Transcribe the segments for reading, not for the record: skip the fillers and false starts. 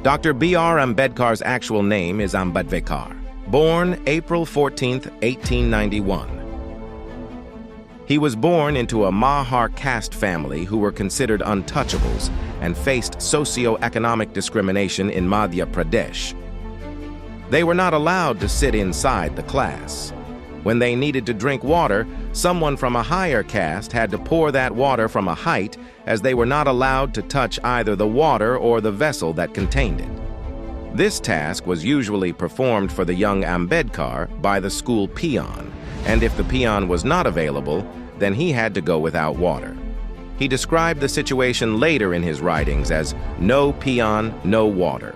Dr. B.R. Ambedkar's actual name is AMBEDKAR, born April 14, 1891. He was born into a Mahar caste family who were considered untouchables and faced socio-economic discrimination in Madhya Pradesh. They were not allowed to sit inside the class. When they needed to drink water, someone from a higher caste had to pour that water from a height, as they were not allowed to touch either the water or the vessel that contained it. This task was usually performed for the young Ambedkar by the school peon, and if the peon was not available, then he had to go without water. He described the situation later in his writings as "no peon, no water."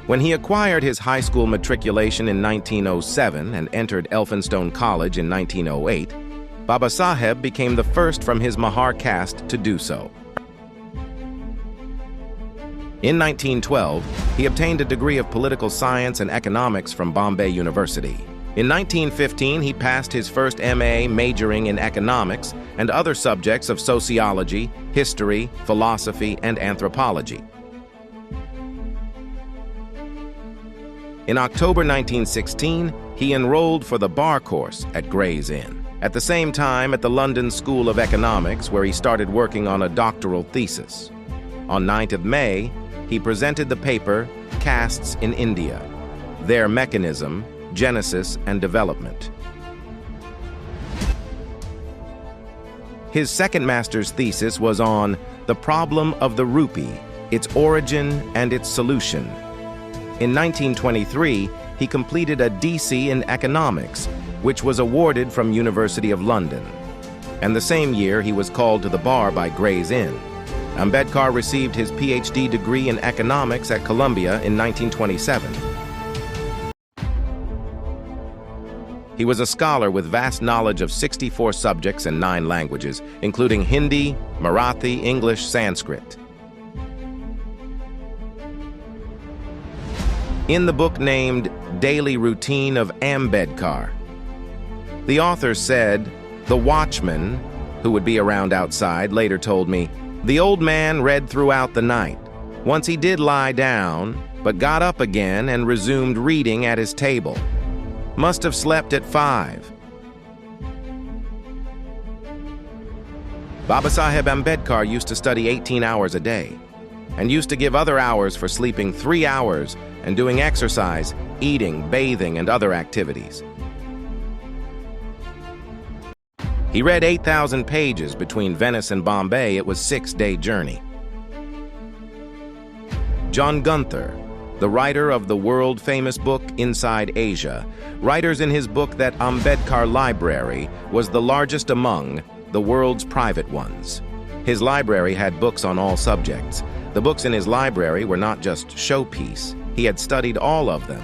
When he acquired his high school matriculation in 1907 and entered Elphinstone College in 1908, Babasaheb became the first from his Mahar caste to do so. In 1912, he obtained a degree of political science and economics from Bombay University. In 1915, he passed his first MA majoring in economics and other subjects of sociology, history, philosophy, and anthropology. In October 1916, he enrolled for the bar course at Gray's Inn. At the same time, at the London School of Economics, where he started working on a doctoral thesis. On 9th of May, he presented the paper Castes in India, Their Mechanism, Genesis, and Development. His second master's thesis was on the problem of the rupee, its origin and its solution. In 1923, he completed a DC in economics, which was awarded from University of London. And the same year, he was called to the bar by Gray's Inn. Ambedkar received his PhD degree in economics at Columbia in 1927. He was a scholar with vast knowledge of 64 subjects and 9 languages, including Hindi, Marathi, English, Sanskrit. In the book named Daily Routine of Ambedkar, the author said, "The watchman, who would be around outside, later told me, the old man read throughout the night. Once he did lie down, but got up again and resumed reading at his table. Must have slept at 5. Babasaheb Ambedkar used to study 18 hours a day, and used to give other hours for sleeping 3 hours and doing exercise, eating, bathing, and other activities. He read 8,000 pages between Venice and Bombay. It was a 6-day journey. John Gunther, the writer of the world-famous book Inside Asia, writers in his book that Ambedkar Library was the largest among the world's private ones. His library had books on all subjects. The books in his library were not just showpiece. He had studied all of them.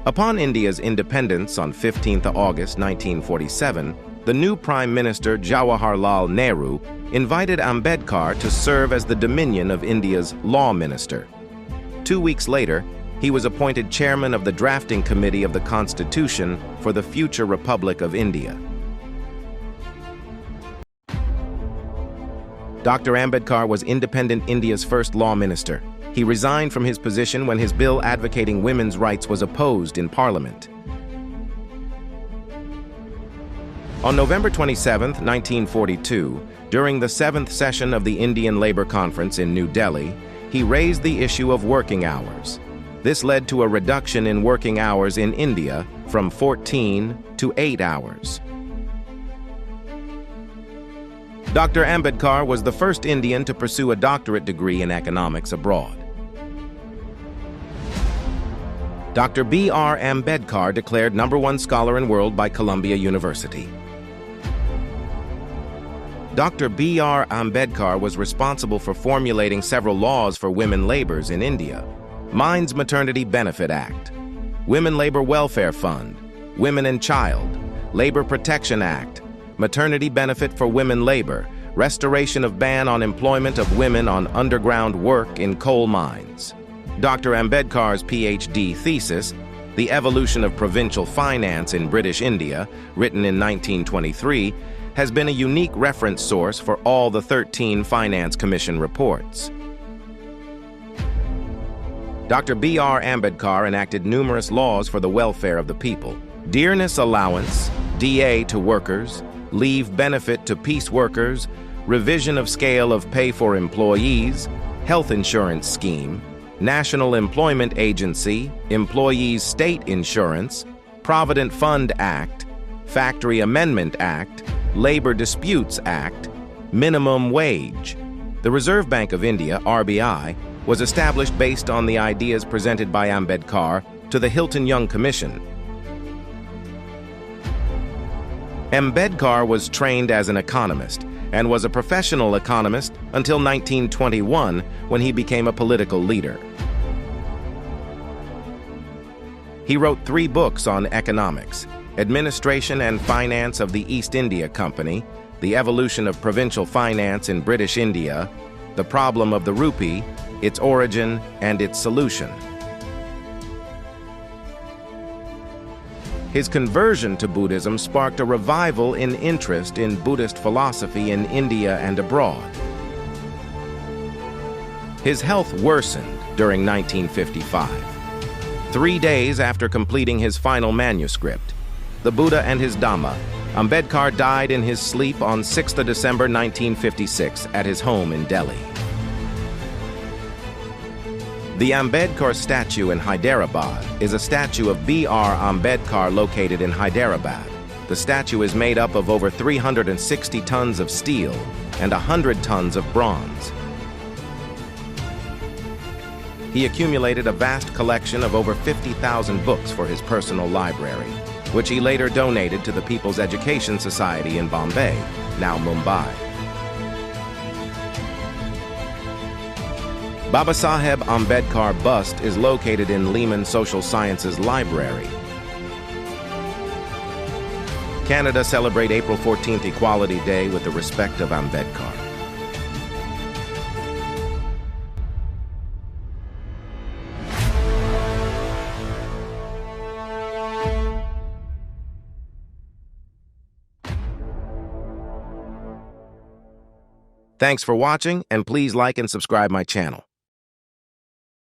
Upon India's independence on 15th August 1947, the new Prime Minister Jawaharlal Nehru invited Ambedkar to serve as the Dominion of India's Law Minister. 2 weeks later, he was appointed chairman of the drafting committee of the Constitution for the future Republic of India. Dr. Ambedkar was independent India's first law minister. He resigned from his position when his bill advocating women's rights was opposed in Parliament. On November 27, 1942, during the 7th session of the Indian Labour Conference in New Delhi, he raised the issue of working hours. This led to a reduction in working hours in India from 14 to 8 hours. Dr. Ambedkar was the first Indian to pursue a doctorate degree in economics abroad. Dr. B.R. Ambedkar declared #1 scholar in world by Columbia University. Dr. B.R. Ambedkar was responsible for formulating several laws for women laborers in India. Mines Maternity Benefit Act, Women Labor Welfare Fund, Women and Child, Labor Protection Act, Maternity Benefit for Women Labor, Restoration of Ban on Employment of Women on Underground Work in Coal Mines. Dr. Ambedkar's PhD thesis The Evolution of Provincial Finance in British India, written in 1923, has been a unique reference source for all the 13 Finance Commission reports. Dr. B.R. Ambedkar enacted numerous laws for the welfare of the people. Dearness allowance, DA to workers, leave benefit to peace workers, revision of scale of pay for employees, health insurance scheme, National Employment Agency, Employees State Insurance, Provident Fund Act, Factory Amendment Act, Labor Disputes Act, Minimum Wage. The Reserve Bank of India, RBI, was established based on the ideas presented by Ambedkar to the Hilton Young Commission. Ambedkar was trained as an economist and was a professional economist until 1921, when he became a political leader. He wrote 3 books on economics: Administration and Finance of the East India Company, The Evolution of Provincial Finance in British India, The Problem of the Rupee, Its Origin and Its Solution. His conversion to Buddhism sparked a revival in interest in Buddhist philosophy in India and abroad. His health worsened during 1955. 3 days after completing his final manuscript, The Buddha and His Dhamma, Ambedkar died in his sleep on 6th of December 1956 at his home in Delhi. The Ambedkar statue in Hyderabad is a statue of B.R. Ambedkar located in Hyderabad. The statue is made up of over 360 tons of steel and 100 tons of bronze. He accumulated a vast collection of over 50,000 books for his personal library, which he later donated to the People's Education Society in Bombay, now Mumbai. Babasaheb Ambedkar bust is located in Lehman Social Sciences Library. Canada celebrate April 14th Equality Day with the respect of Ambedkar. Thanks for watching, and please like and subscribe my channel.